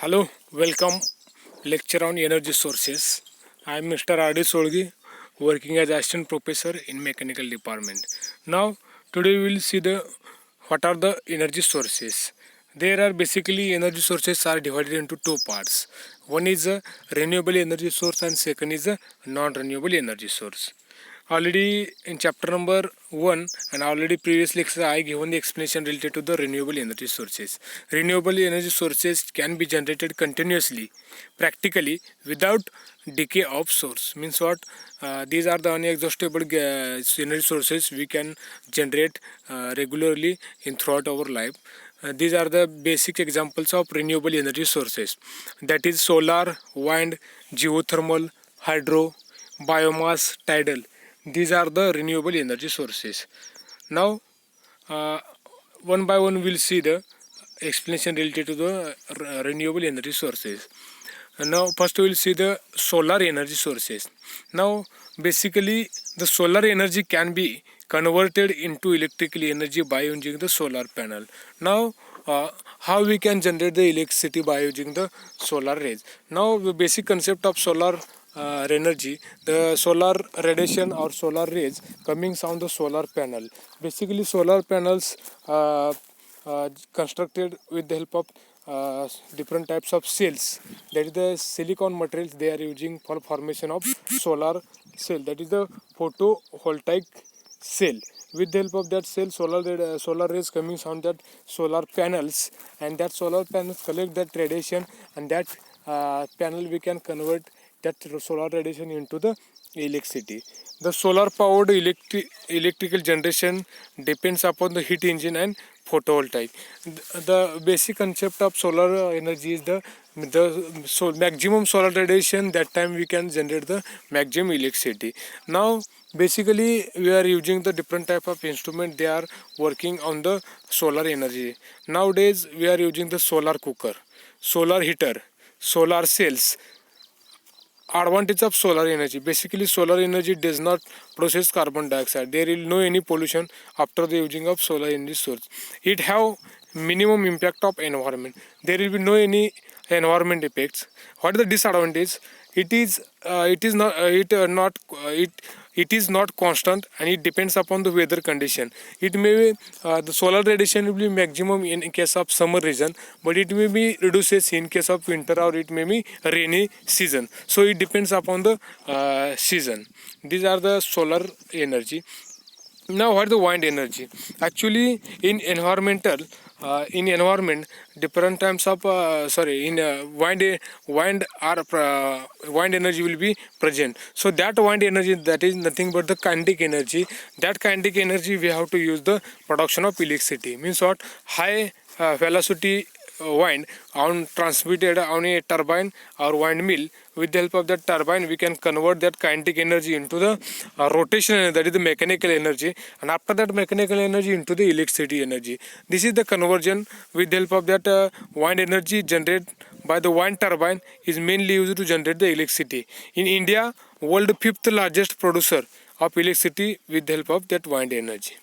Hello, welcome. Lecture on energy sources. I am Mr. R.D. Solgi, working as assistant professor in mechanical department. Now, today we will see the what are the energy sources. There are basically energy sources are divided into two parts. One is a renewable energy source and second is a non-renewable energy source. Already in chapter number 1 and already previous lecture I given the explanation related to the renewable energy sources. Renewable energy sources can be generated continuously, practically without decay of source. Means what? These are the unexhaustible energy sources we can generate regularly in throughout our life. These are the basic examples of renewable energy sources. That is solar, wind, geothermal, hydro, biomass, tidal. These are the renewable energy sources. Now, uh, one by one, we'll see the explanation related to the renewable energy sources. Now, first we will see the solar energy sources. Now, basically, the solar energy can be converted into electrical energy by using the solar panel. Now, how we can generate the electricity by using the solar rays? Now, the basic concept of solar energy, the solar radiation or solar rays coming from the solar panel. Basically, solar panels constructed with the help of different types of cells. That is the silicon materials they are using for formation of solar cell. That is the photovoltaic cell. With the help of that cell, solar rays coming from that solar panels, and that solar panels collect that radiation, and that panel we can convert that solar radiation into the electricity. The solar powered electrical generation depends upon the heat engine and photovoltaic. The basic concept of solar energy is the maximum solar radiation. That time we can generate the maximum electricity. Now basically we are using the different type of instrument. They are working on the solar energy. Nowadays we are using the solar cooker, solar heater, solar cells. Advantage of solar energy: basically solar energy does not process carbon dioxide. There is no any pollution after the using of solar energy source. It have minimum impact of environment. There will be no any environment effects. What is the disadvantage? It is not it is not constant, and it depends upon the weather condition. It may be the solar radiation will be maximum in case of summer region, but it may be reduces in case of winter, or it may be rainy season. So it depends upon the season. These are the solar energy. Now what is the wind energy? Actually in environment different types of wind energy will be present. So that wind energy, that is nothing but the kinetic energy. That kinetic energy we have to use the production of electricity. Means what? High velocity wind on transmitted on a turbine or windmill. With the help of that turbine we can convert that kinetic energy into the rotation energy, that is the mechanical energy, and after that mechanical energy into the electricity energy. This is the conversion. With the help of that wind energy generated by the wind turbine is mainly used to generate the electricity. In India, world fifth largest producer of electricity with the help of that wind energy.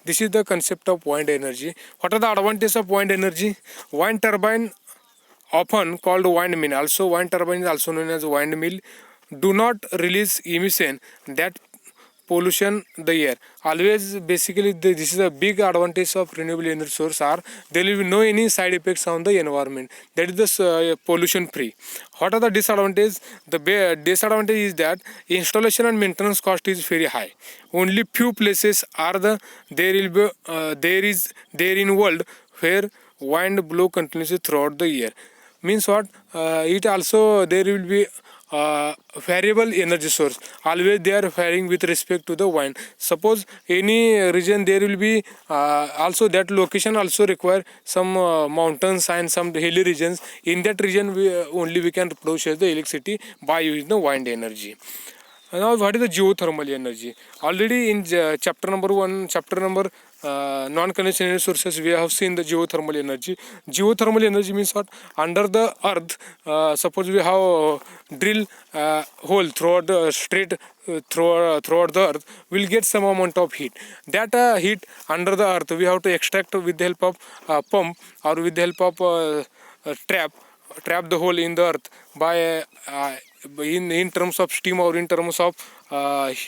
This is the concept of wind energy. What are the advantages of wind energy? Wind turbine, often called windmill, also wind turbine is also known as windmill, do not release emission that pollution the air. Always basically this is a big advantage of renewable energy source are there will be no any side effects on the environment. That is the pollution free. What are the disadvantages? The disadvantage is that installation and maintenance cost is very high. Only few places are there will be there in world where wind blow continuously throughout the year. Means what? It also there will be variable energy source. Always they are varying with respect to the wind. Suppose any region there will be also that location also require some mountains and some hilly regions. In that region only we can produce the electricity by using the wind energy. Now what is the geothermal energy? Already in chapter number 1, chapter number non-conventional energy sources, we have seen the geothermal energy. Geothermal energy means what? Under the earth, suppose we have drill hole throughout the straight throughout the earth, will get some amount of heat. That heat under the earth we have to extract with the help of pump or with the help of trap. trap the hole in the earth by in terms of steam or in terms of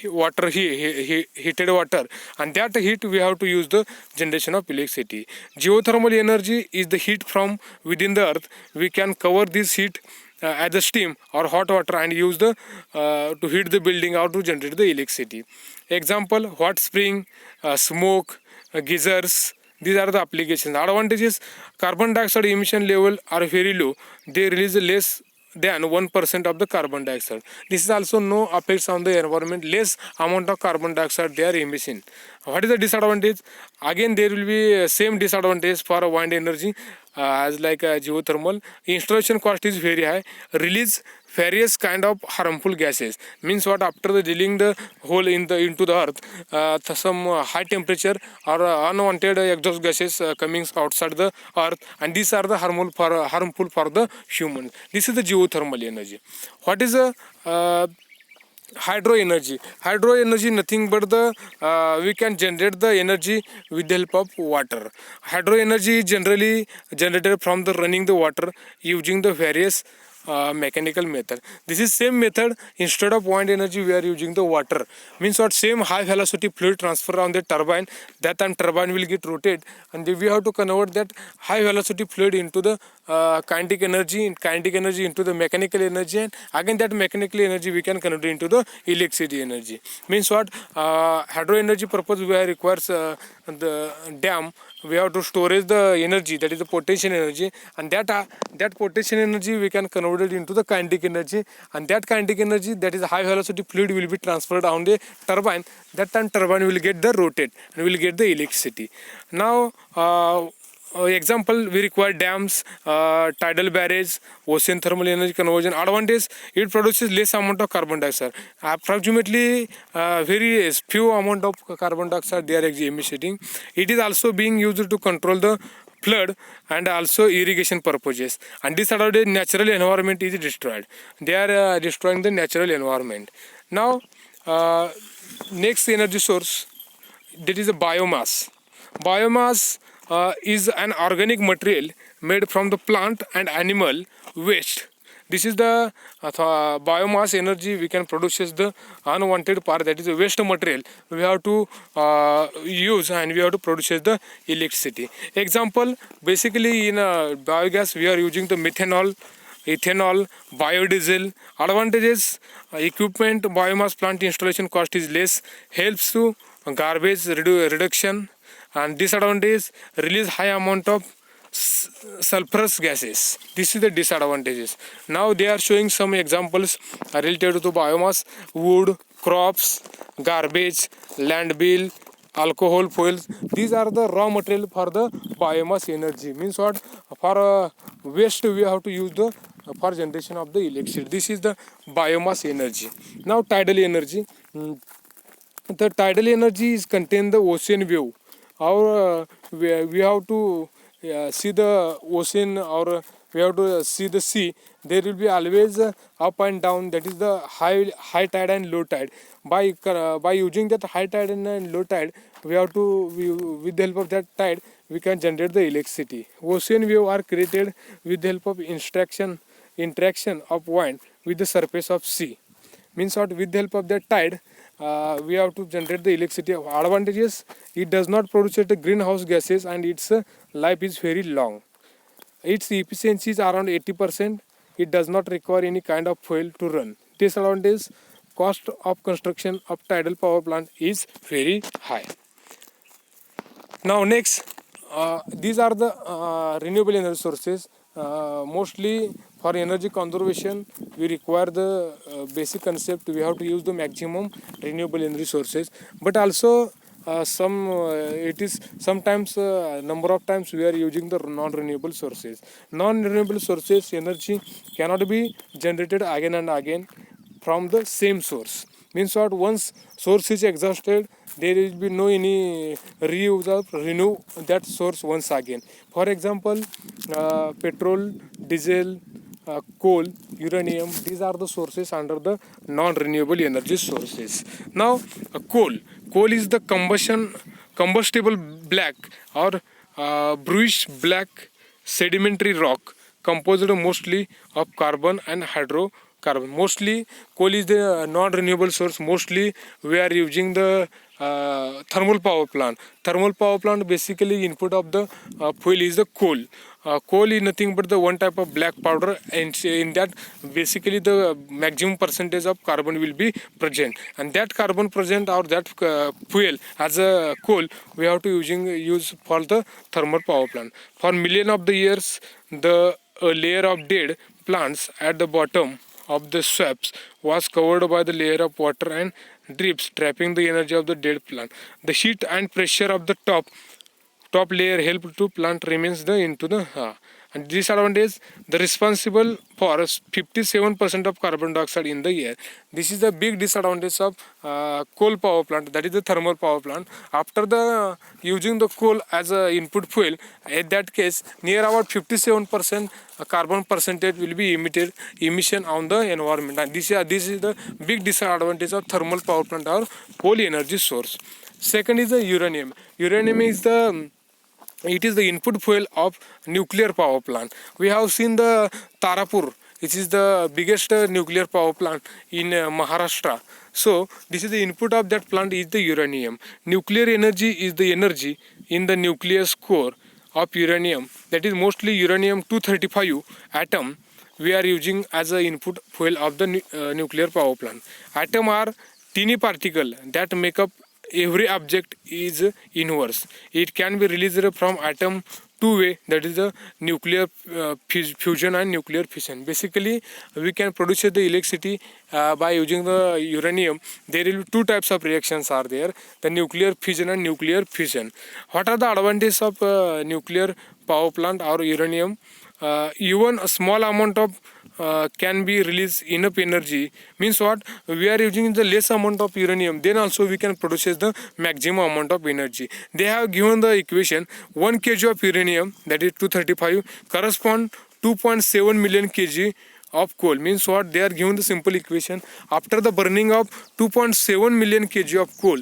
water heated water, and that heat we have to use the generation of electricity. Geothermal energy is the heat from within the earth. We can cover this heat as a steam or hot water and use the to heat the building or to generate the electricity. Example: hot spring, smoke, geysers. These are the applications. Advantages: carbon dioxide emission level are very low. They release less than 1% of the carbon dioxide. This is also no effects on the environment. Less amount of carbon dioxide they are emitting. What is the disadvantage? Again, there will be same disadvantage for wind energy as like geothermal. Installation cost is very high. Release various kind of harmful gases. Means what? After the drilling the hole into the earth, some high temperature or unwanted exhaust gases coming outside the earth, and these are the harmful for the human. This is the geothermal energy. What is the hydro energy? Hydro energy nothing but the we can generate the energy with the help of water. Hydro energy is generally generated from the running the water using the various mechanical method. This is same method. Instead of wind energy we are using the water. Means what? Same high velocity fluid transfer on the turbine. That time turbine will get rotate, and we have to convert that high velocity fluid into the kinetic energy, into the mechanical energy, and again that mechanical energy we can convert into the electricity energy. Means what? Hydro energy purpose we requires the dam. We have to storage the energy, that is the potential energy, and that potential energy we can convert it into the kinetic energy, and that kinetic energy, that is high velocity fluid, will be transferred on the turbine. That time turbine will get the rotate and will get the electricity. Now example, we require dams, tidal barrage, ocean thermal energy conversion. Advantage: it produces less amount of carbon dioxide. Approximately very few amount of carbon dioxide they are emitting. It is also being used to control the flood and also irrigation purposes. And disadvantage: natural environment is destroyed. They are destroying the natural environment. Now next energy source, that is a biomass. Biomass is an organic material made from the plant and animal waste. This is the biomass energy we can produce the unwanted part, that is the waste material we have to use, and we have to produce the electricity. Example: basically in biogas we are using the methanol, ethanol, biodiesel. Advantages: equipment, biomass plant installation cost is less, helps to garbage reduction, and disadvantage: release high amount of sulfurous gases. This is the disadvantages. Now they are showing some examples related to biomass: wood, crops, garbage, landfill, alcohol, fuels. These are the raw material for the biomass energy. Means what? For waste we have to use the for generation of the electricity. This is the biomass energy. Now tidal energy. The tidal energy is contain the ocean wave. Or we have to see the ocean, or we have to see the sea. There will be always up and down, that is the high tide and low tide. By using that high tide and low tide, we have to with the help of that tide we can generate the electricity. Ocean wave are created with the help of interaction of wind with the surface of sea. Means what? With the help of that tide we have to generate the electricity. Advantages: it does not produce the greenhouse gases, and its life is very long. Its efficiency is around 80%. It does not require any kind of fuel to run. Disadvantage: cost of construction of tidal power plant is very high. Now next, these are the renewable energy sources. Mostly for energy conservation we require the basic concept: we have to use the maximum renewable energy sources. But also it is sometimes number of times we are using the non-renewable sources. Non-renewable sources energy cannot be generated again and again from the same source. Means what? Once source is exhausted, there will be no any reuse or renew that source once again. For example, petrol, diesel, coal, uranium, these are the sources under the non-renewable energy sources. Now coal is the combustible black or bluish black sedimentary rock composed mostly of carbon and hydrocarbon. Mostly coal is the non-renewable source. Mostly we are using the thermal power plant. Thermal power plant basically input of the fuel is the coal. Coal is nothing but the one type of black powder, and in that basically the maximum percentage of carbon will be present, and that carbon present or that fuel as a coal we have to use for the thermal power plant. For million of the years, the layer of dead plants at the bottom of the swamps was covered by the layer of water and drips, trapping the energy of the dead plant. The heat and pressure of the top layer help to plant remains the into the and disadvantage, the responsible for 57% of carbon dioxide in the air. This is the big disadvantage of coal power plant, that is the thermal power plant. After the using the coal as a input fuel, in that case near about 57% carbon percentage will be emission on the environment, and this is the big disadvantage of thermal power plant or coal energy source. Second is the uranium. Uranium is the input fuel of nuclear power plant. We have seen the Tarapur, which is the biggest nuclear power plant in Maharashtra. So this is the input of that plant is the uranium. Nuclear energy is the energy in the nucleus core of uranium, that is mostly uranium 235 atom we are using as a input fuel of the nuclear power plant. Atom are teeny particle that make up every object is inverse. It can be released from atom two-way, that is the nuclear fusion and nuclear fission. Basically we can produce the electricity by using the uranium. There will be two types of reactions are there, the nuclear fission and nuclear fission. What are the advantages of nuclear power plant or uranium? Even a small amount of can be released enough energy, means what, we are using the less amount of uranium, then also we can produce the maximum amount of energy. They have given the equation 1 kg of uranium, that is 235, correspond 2.7 million kg of coal. Means what, they are given the simple equation. After the burning of 2.7 million kg of coal,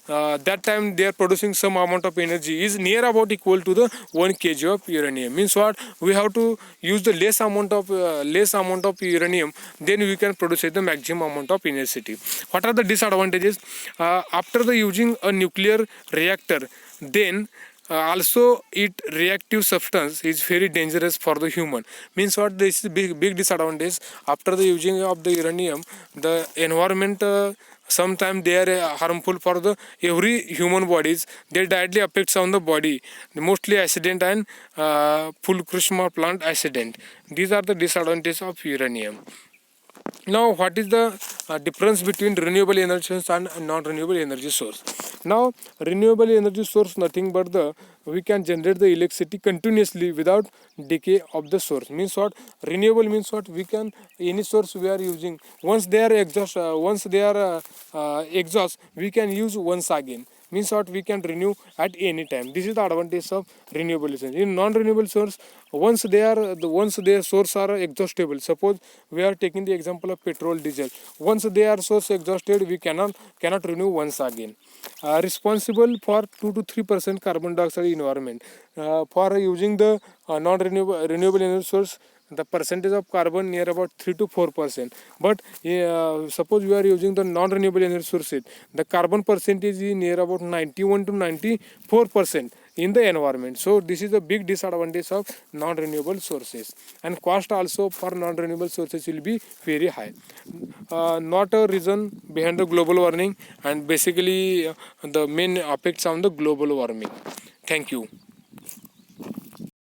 that time they are producing some amount of energy is near about equal to the 1 kg of uranium. Means what, we have to use the less amount of uranium, then we can produce the maximum amount of energy. What are the disadvantages? After the using a nuclear reactor, then also it reactive substance is very dangerous for the human. Means what, this is big disadvantage. After the using of the uranium, the environment sometimes they are harmful for the every human bodies. They directly affects on the body, mostly accident and Fukushima plant accident. These are the disadvantages of uranium. Now what is the difference between renewable energy source and non-renewable energy source? Now renewable energy source nothing but the we can generate the electricity continuously without decay of the source. Means what, renewable means what, we can any source we are using, once they are exhaust we can use once again. Means what, we can renew at any time. This is the advantage of renewable energy. In non-renewable source, once their source are exhaustible, suppose we are taking the example of petrol, diesel, once they are source exhausted we cannot renew once again. Responsible for 2 to 3% carbon dioxide environment. For using the renewable energy source, the percentage of carbon near about 3 to 4%. But suppose we are using the non-renewable energy sources, the carbon percentage is near about 91 to 94% in the environment. So this is a big disadvantage of non-renewable sources, and cost also for non-renewable sources will be very high. Not a reason behind the global warming, and basically the main effects on the global warming. Thank you.